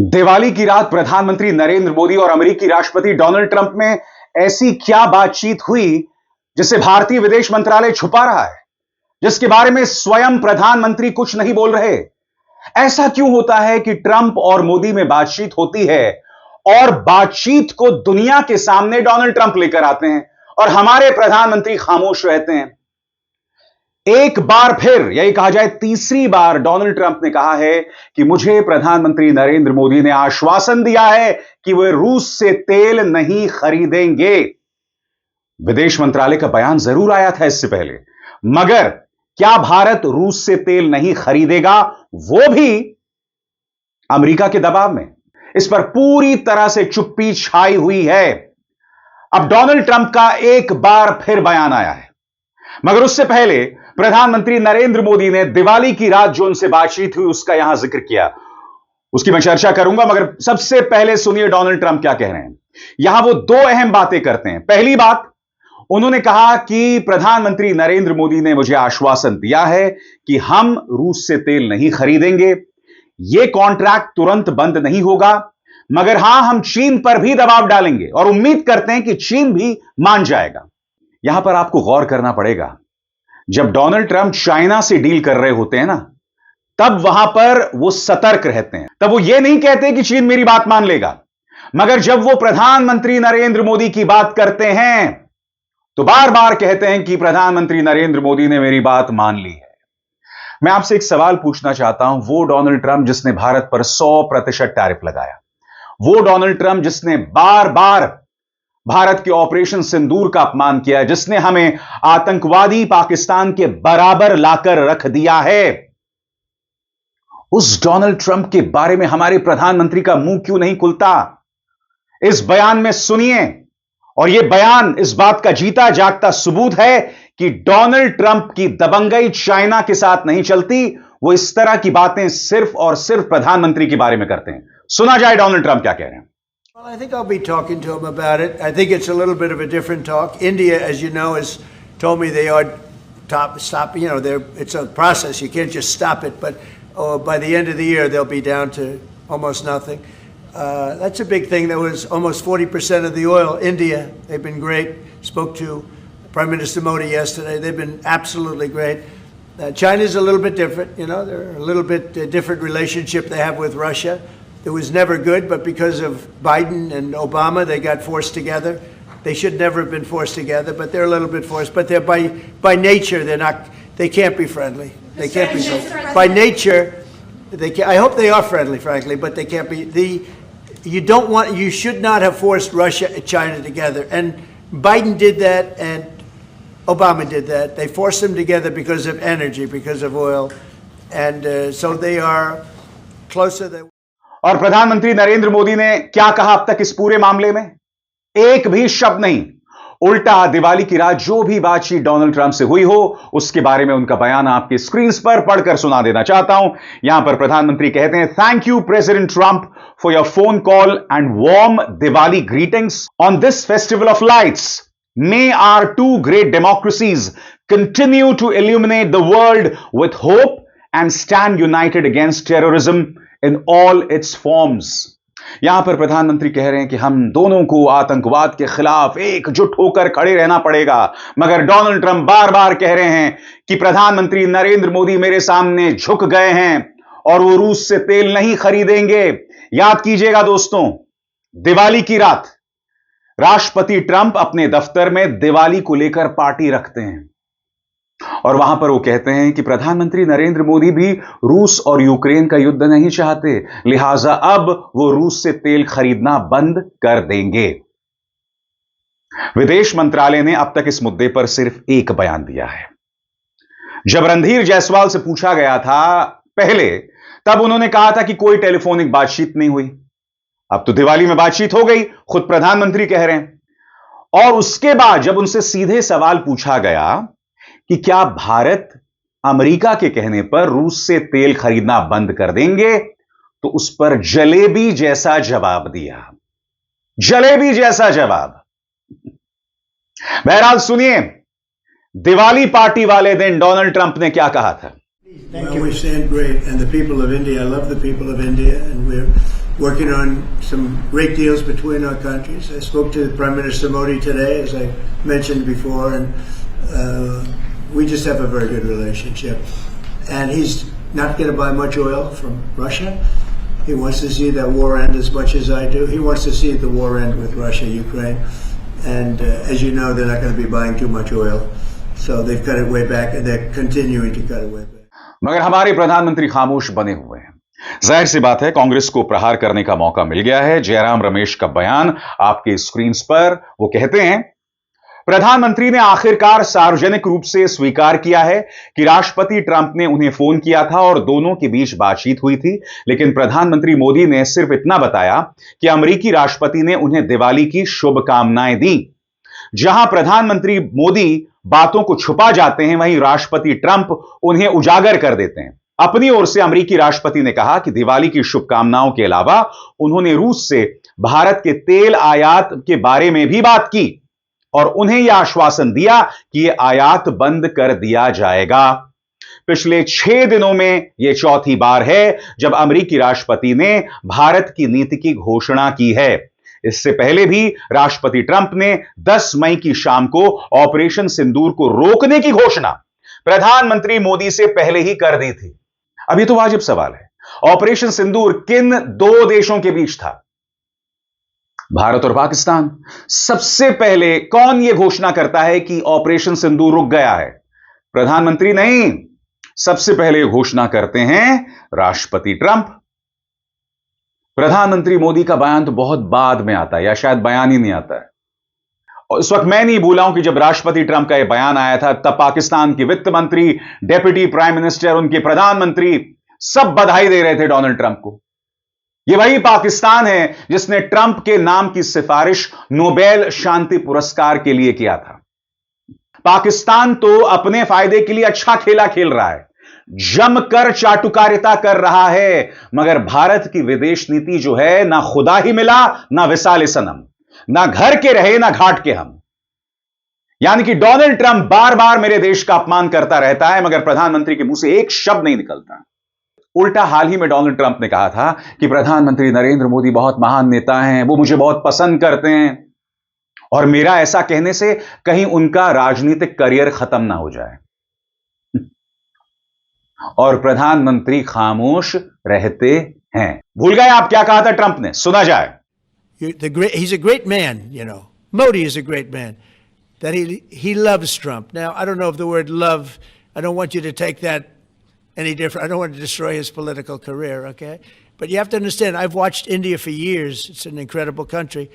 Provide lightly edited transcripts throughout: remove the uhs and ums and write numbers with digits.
दिवाली की रात प्रधानमंत्री नरेंद्र मोदी और अमेरिकी राष्ट्रपति डोनाल्ड ट्रंप में ऐसी क्या बातचीत हुई जिसे भारतीय विदेश मंत्रालय छुपा रहा है, जिसके बारे में स्वयं प्रधानमंत्री कुछ नहीं बोल रहे। ऐसा क्यों होता है कि ट्रंप और मोदी में बातचीत होती है और बातचीत को दुनिया के सामने डोनाल्ड ट्रंप लेकर आते हैं और हमारे प्रधानमंत्री खामोश रहते हैं। एक बार फिर, यही कहा जाए तीसरी बार, डोनाल्ड ट्रंप ने कहा है कि मुझे प्रधानमंत्री नरेंद्र मोदी ने आश्वासन दिया है कि वे रूस से तेल नहीं खरीदेंगे। विदेश मंत्रालय का बयान जरूर आया था इससे पहले, मगर क्या भारत रूस से तेल नहीं खरीदेगा, वो भी अमेरिका के दबाव में? इस पर पूरी तरह से चुप्पी छाई हुई है। अब डोनाल्ड ट्रंप का एक बार फिर बयान आया है, मगर उससे पहले प्रधानमंत्री नरेंद्र मोदी ने दिवाली की रात जो उनसे बातचीत हुई उसका यहां जिक्र किया, उसकी मैं चर्चा करूंगा। मगर सबसे पहले सुनिए डोनाल्ड ट्रंप क्या कह रहे हैं। यहां वो दो अहम बातें करते हैं। पहली बात, उन्होंने कहा कि प्रधानमंत्री नरेंद्र मोदी ने मुझे आश्वासन दिया है कि हम रूस से तेल नहीं खरीदेंगे। यह कॉन्ट्रैक्ट तुरंत बंद नहीं होगा, मगर हां, हम चीन पर भी दबाव डालेंगे और उम्मीद करते हैं कि चीन भी मान जाएगा। यहां पर आपको गौर करना पड़ेगा, जब डोनाल्ड ट्रंप चाइना से डील कर रहे होते हैं ना, तब वहां पर वो सतर्क रहते हैं। तब वो ये नहीं कहते कि चीन मेरी बात मान लेगा, मगर जब वो प्रधानमंत्री नरेंद्र मोदी की बात करते हैं तो बार बार कहते हैं कि प्रधानमंत्री नरेंद्र मोदी ने मेरी बात मान ली है। मैं आपसे एक सवाल पूछना चाहता हूं। वो डोनाल्ड ट्रंप जिसने भारत पर 100% टैरिफ लगाया, वो डोनाल्ड ट्रंप जिसने बार बार भारत के ऑपरेशन सिंदूर का अपमान किया, जिसने हमें आतंकवादी पाकिस्तान के बराबर लाकर रख दिया है, उस डोनाल्ड ट्रंप के बारे में हमारे प्रधानमंत्री का मुंह क्यों नहीं खुलता? इस बयान में सुनिए, और यह बयान इस बात का जीता जागता सबूत है कि डोनाल्ड ट्रंप की दबंगई चाइना के साथ नहीं चलती। वो इस तरह की बातें सिर्फ और सिर्फ प्रधानमंत्री के बारे में करते हैं। सुना जाए डोनाल्ड ट्रंप क्या कह रहे हैं। Well, I think I'll be talking to him about it. I think it's a little bit of a different talk. India, as you know, has told me they are stop. You know, it's a process. You can't just stop it. But by the end of the year, they'll be down to almost nothing. That's a big thing. There was almost 40% of the oil. India, they've been great. Spoke to Prime Minister Modi yesterday. They've been absolutely great. China's a little bit different. You know, they're a little bit different relationship they have with Russia. It was never good, but because of Biden and Obama, they got forced together. They should never have been forced together, but they're a little bit forced. But they're by nature, they're not. They can't be friendly. They can't be friendly. By nature, they can. I hope they are friendly, frankly, but they can't be. You don't want. You should not have forced Russia and China together. And Biden did that, and Obama did that. They forced them together because of energy, because of oil, and so they are closer than. और प्रधानमंत्री नरेंद्र मोदी ने क्या कहा अब तक इस पूरे मामले में? एक भी शब्द नहीं। उल्टा दिवाली की रात जो भी बातचीत डोनाल्ड ट्रंप से हुई हो, उसके बारे में उनका बयान आपके स्क्रीन पर पढ़कर सुना देना चाहता हूं। यहां पर प्रधानमंत्री कहते हैं, thank you President Trump for your phone call and warm Diwali greetings on this festival of lights. May our two great democracies continue to illuminate the world with hope and stand united against terrorism in all its forms। यहां पर प्रधानमंत्री कह रहे हैं कि हम दोनों को आतंकवाद के खिलाफ एकजुट होकर खड़े रहना पड़ेगा, मगर डोनाल्ड ट्रंप बार बार कह रहे हैं कि प्रधानमंत्री नरेंद्र मोदी मेरे सामने झुक गए हैं और वो रूस से तेल नहीं खरीदेंगे। याद कीजिएगा दोस्तों, दिवाली की रात राष्ट्रपति ट्रंप अपने दफ्तर में दिवाली को लेकर पार्टी रखते हैं और वहां पर वो कहते हैं कि प्रधानमंत्री नरेंद्र मोदी भी रूस और यूक्रेन का युद्ध नहीं चाहते, लिहाजा अब वो रूस से तेल खरीदना बंद कर देंगे। विदेश मंत्रालय ने अब तक इस मुद्दे पर सिर्फ एक बयान दिया है। जब रणधीर जायसवाल से पूछा गया था पहले, तब उन्होंने कहा था कि कोई टेलीफोनिक बातचीत नहीं हुई। अब तो दिवाली में बातचीत हो गई, खुद प्रधानमंत्री कह रहे हैं। और उसके बाद जब उनसे सीधे सवाल पूछा गया कि क्या भारत अमेरिका के कहने पर रूस से तेल खरीदना बंद कर देंगे, तो उस पर जलेबी जैसा जवाब दिया। जलेबी जैसा जवाब। बहरहाल सुनिए, दिवाली पार्टी वाले दिन डोनाल्ड ट्रंप ने क्या कहा था। Well, we stand great, and the people of India, I love the people of India, and working on some great deals between our countries. I spoke to Prime Minister Modi today, as I mentioned before, and we just have a very good relationship. And he's not going to buy much oil from Russia. He wants to see that war end as much as I do. He wants to see the war end with Russia, Ukraine. And as you know, they're not going to be buying too much oil. So they've cut it way back, and they're continuing to cut it way back. मगर हमारे प्रधानमंत्री खामोश बने हुए हैं। जाहिर सी बात है, कांग्रेस को प्रहार करने का मौका मिल गया है। जयराम रमेश का बयान आपके स्क्रीन पर, वो कहते हैं, प्रधानमंत्री ने आखिरकार सार्वजनिक रूप से स्वीकार किया है कि राष्ट्रपति ट्रंप ने उन्हें फोन किया था और दोनों के बीच बातचीत हुई थी, लेकिन प्रधानमंत्री मोदी ने सिर्फ इतना बताया कि अमेरिकी राष्ट्रपति ने उन्हें दिवाली की शुभकामनाएं दी। जहां प्रधानमंत्री मोदी बातों को छुपा जाते हैं, वहीं राष्ट्रपति ट्रंप उन्हें उजागर कर देते हैं। अपनी ओर से अमेरिकी राष्ट्रपति ने कहा कि दिवाली की शुभकामनाओं के अलावा उन्होंने रूस से भारत के तेल आयात के बारे में भी बात की और उन्हें यह आश्वासन दिया कि यह आयात बंद कर दिया जाएगा। पिछले 6 दिनों में यह चौथी बार है जब अमेरिकी राष्ट्रपति ने भारत की नीति की घोषणा की है। इससे पहले भी राष्ट्रपति ट्रंप ने 10 मई की शाम को ऑपरेशन सिंदूर को रोकने की घोषणा प्रधानमंत्री मोदी से पहले ही कर दी थी। अब ये तो वाजिब सवाल है, ऑपरेशन सिंदूर किन 2 देशों के बीच था? भारत और पाकिस्तान। सबसे पहले कौन यह घोषणा करता है कि ऑपरेशन सिंदूर रुक गया है? प्रधानमंत्री नहीं, सबसे पहले घोषणा करते हैं राष्ट्रपति ट्रंप। प्रधानमंत्री मोदी का बयान तो बहुत बाद में आता है, या शायद बयान ही नहीं आता है। और इस वक्त मैं नहीं भूला हूं कि जब राष्ट्रपति ट्रंप का यह बयान आया था, तब पाकिस्तान के वित्त मंत्री, डेप्यूटी प्राइम मिनिस्टर, उनके प्रधानमंत्री सब बधाई दे रहे थे डोनाल्ड ट्रंप को। यह वही पाकिस्तान है जिसने ट्रंप के नाम की सिफारिश नोबेल शांति पुरस्कार के लिए किया था। पाकिस्तान तो अपने फायदे के लिए अच्छा खेला खेल रहा है, जमकर चाटुकारिता कर रहा है, मगर भारत की विदेश नीति जो है, ना खुदा ही मिला ना विसाल सनम, ना घर के रहे ना घाट के हम। यानी कि डोनाल्ड ट्रंप बार बार मेरे देश का अपमान करता रहता है, मगर प्रधानमंत्री के मुंह से एक शब्द नहीं निकलता। उल्टा हाल ही में डोनाल्ड ट्रंप ने कहा था कि प्रधानमंत्री नरेंद्र मोदी बहुत महान नेता हैं, वो मुझे बहुत पसंद करते हैं, और मेरा ऐसा कहने से कहीं उनका राजनीतिक करियर खत्म ना हो जाए। और प्रधानमंत्री खामोश रहते हैं। भूल गए आप क्या कहा था ट्रंप ने? सुना जाए। He's a great man, you know. Modi is a great man. That he loves Trump. Now, I don't know if the word love, I don't want you to take that any different. I don't want to destroy his political career, okay? But you have to understand, I've watched India for years. It's an incredible country.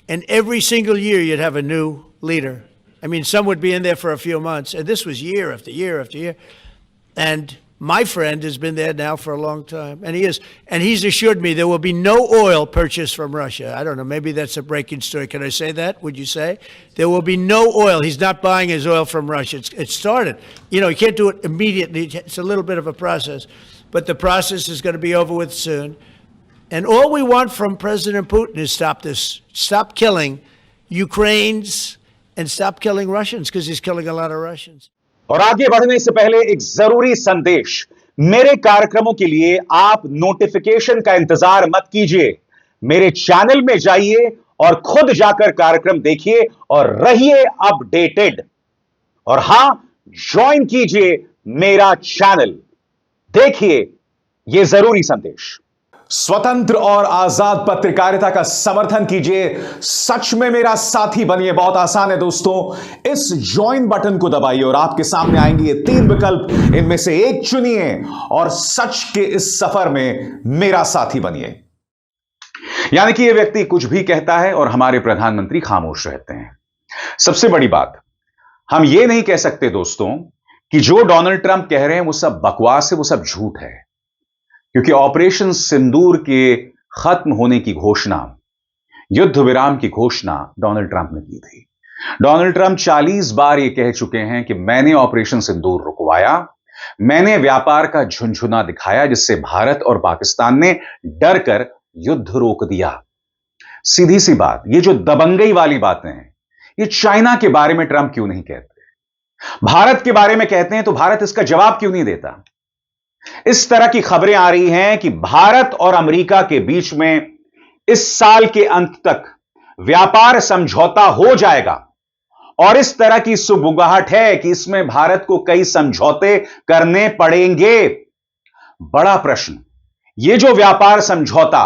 And every single year you'd have a new leader. I mean, some would be in there for a few months. And this was year after year after year. And my friend has been there now for a long time, and he's assured me there will be no oil purchased from Russia. I don't know, maybe that's a breaking story. Can I say that? Would you say? There will be no oil. He's not buying his oil from Russia. It's started. You know, you can't do it immediately. It's a little bit of a process, but the process is going to be over with soon. And all we want from President Putin is stop this. Stop killing Ukrainians and stop killing Russians, because he's killing a lot of Russians. और आगे बढ़ने से पहले एक जरूरी संदेश। मेरे कार्यक्रमों के लिए आप नोटिफिकेशन का इंतजार मत कीजिए, मेरे चैनल में जाइए और खुद जाकर कार्यक्रम देखिए और रहिए अपडेटेड। और हां, ज्वाइन कीजिए मेरा चैनल, देखिए यह जरूरी संदेश। स्वतंत्र और आजाद पत्रकारिता का समर्थन कीजिए, सच में मेरा साथी बनिए। बहुत आसान है दोस्तों, इस ज्वाइन बटन को दबाइए और आपके सामने आएंगे ये 3 विकल्प, इनमें से एक चुनिए और सच के इस सफर में मेरा साथी बनिए। यानी कि यह व्यक्ति कुछ भी कहता है और हमारे प्रधानमंत्री खामोश रहते हैं। सबसे बड़ी बात, हम यह नहीं कह सकते दोस्तों कि जो डोनाल्ड ट्रंप कह रहे हैं वो सब बकवास है, वो सब झूठ है, क्योंकि ऑपरेशन सिंदूर के खत्म होने की घोषणा, युद्ध विराम की घोषणा डोनाल्ड ट्रंप ने की थी। डोनाल्ड ट्रंप 40 बार यह कह चुके हैं कि मैंने ऑपरेशन सिंदूर रुकवाया, मैंने व्यापार का झुनझुना दिखाया, जिससे भारत और पाकिस्तान ने डर कर युद्ध रोक दिया। सीधी सी बात, ये जो दबंगई वाली बातें हैं, ये चाइना के बारे में ट्रंप क्यों नहीं कहते? भारत के बारे में कहते हैं तो भारत इसका जवाब क्यों नहीं देता? इस तरह की खबरें आ रही हैं कि भारत और अमेरिका के बीच में इस साल के अंत तक व्यापार समझौता हो जाएगा और इस तरह की सुगबुगाहट है कि इसमें भारत को कई समझौते करने पड़ेंगे। बड़ा प्रश्न, यह जो व्यापार समझौता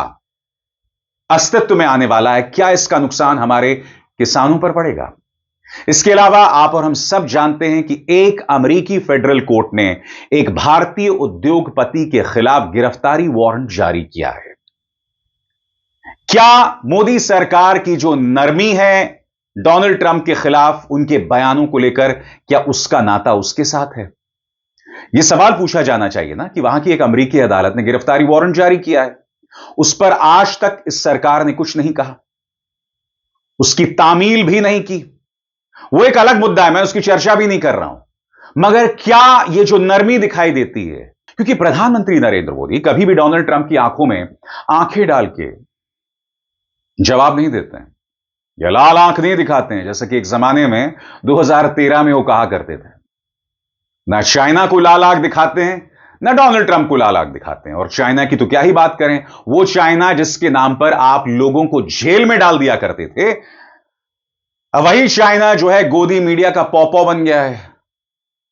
अस्तित्व में आने वाला है, क्या इसका नुकसान हमारे किसानों पर पड़ेगा? इसके अलावा आप और हम सब जानते हैं कि एक अमेरिकी फेडरल कोर्ट ने एक भारतीय उद्योगपति के खिलाफ गिरफ्तारी वारंट जारी किया है। क्या मोदी सरकार की जो नरमी है डोनाल्ड ट्रंप के खिलाफ उनके बयानों को लेकर, क्या उसका नाता उसके साथ है? यह सवाल पूछा जाना चाहिए ना कि वहां की एक अमेरिकी अदालत ने गिरफ्तारी वारंट जारी किया है, उस पर आज तक इस सरकार ने कुछ नहीं कहा, उसकी तामील भी नहीं की। वो एक अलग मुद्दा है, मैं उसकी चर्चा भी नहीं कर रहा हूं। मगर क्या यह जो नरमी दिखाई देती है, क्योंकि प्रधानमंत्री नरेंद्र मोदी कभी भी डोनाल्ड ट्रंप की आंखों में आंखें डाल के जवाब नहीं देते हैं या लाल आंख नहीं दिखाते हैं, जैसा कि एक जमाने में 2013 में वो कहा करते थे। ना चाइना को लाल आंख दिखाते हैं, ना डोनाल्ड ट्रंप को लाल आंख दिखाते हैं। और चाइना की तो क्या ही बात करें, वो चाइना जिसके नाम पर आप लोगों को जेल में डाल दिया करते थे, वही चाइना जो है गोदी मीडिया का पौपौ बन गया है,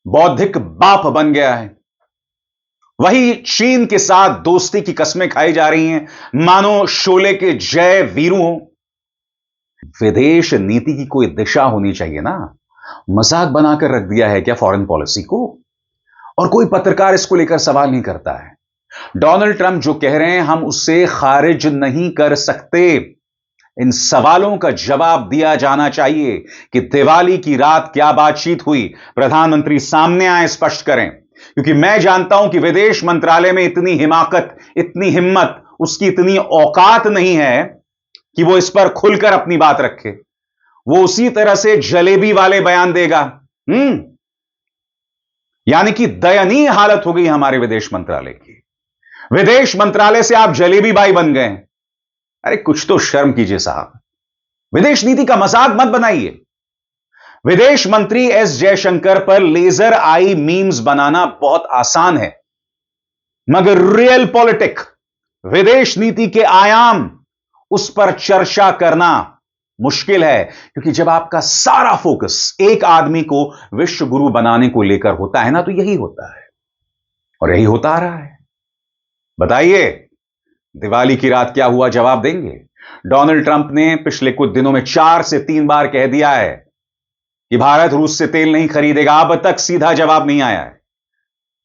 बौद्धिक बाप बन गया है। वही चीन के साथ दोस्ती की कस्में खाई जा रही हैं, मानो शोले के जय वीरू हो। विदेश नीति की कोई दिशा होनी चाहिए ना, मजाक बनाकर रख दिया है क्या फॉरेन पॉलिसी को? और कोई पत्रकार इसको लेकर सवाल नहीं करता है। डोनाल्ड ट्रंप जो कह रहे हैं हम उसे खारिज नहीं कर सकते। इन सवालों का जवाब दिया जाना चाहिए कि दिवाली की रात क्या बातचीत हुई, प्रधानमंत्री सामने आए, स्पष्ट करें। क्योंकि मैं जानता हूं कि विदेश मंत्रालय में इतनी हिमाकत, इतनी हिम्मत, उसकी इतनी औकात नहीं है कि वो इस पर खुलकर अपनी बात रखे। वो उसी तरह से जलेबी वाले बयान देगा। यानी कि दयनीय हालत हो गई हमारे विदेश मंत्रालय की। विदेश मंत्रालय से आप जलेबी बाई बन गए। अरे कुछ तो शर्म कीजिए साहब, विदेश नीति का मजाक मत बनाइए। विदेश मंत्री एस जयशंकर पर लेजर आई मीम्स बनाना बहुत आसान है, मगर रियल पॉलिटिक, विदेश नीति के आयाम, उस पर चर्चा करना मुश्किल है। क्योंकि जब आपका सारा फोकस एक आदमी को विश्व गुरु बनाने को लेकर होता है ना, तो यही होता है और यही होता आ रहा है। बताइए, दिवाली की रात क्या हुआ, जवाब देंगे? डोनाल्ड ट्रंप ने पिछले कुछ दिनों में 4 से 3 बार कह दिया है कि भारत रूस से तेल नहीं खरीदेगा, अब तक सीधा जवाब नहीं आया है।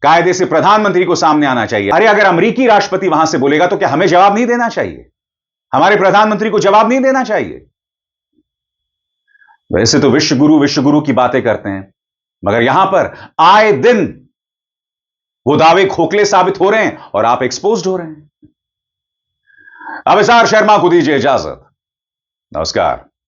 कायदे से प्रधानमंत्री को सामने आना चाहिए। अरे अगर अमेरिकी राष्ट्रपति वहां से बोलेगा तो क्या हमें जवाब नहीं देना चाहिए? हमारे प्रधानमंत्री को जवाब नहीं देना चाहिए? वैसे तो विश्व गुरु की बातें करते हैं, मगर यहां पर आए दिन वो दावे खोखले साबित हो रहे हैं और आप एक्सपोज्ड हो रहे हैं। अब एस आर शर्मा को दीजिए इजाजत। नमस्कार।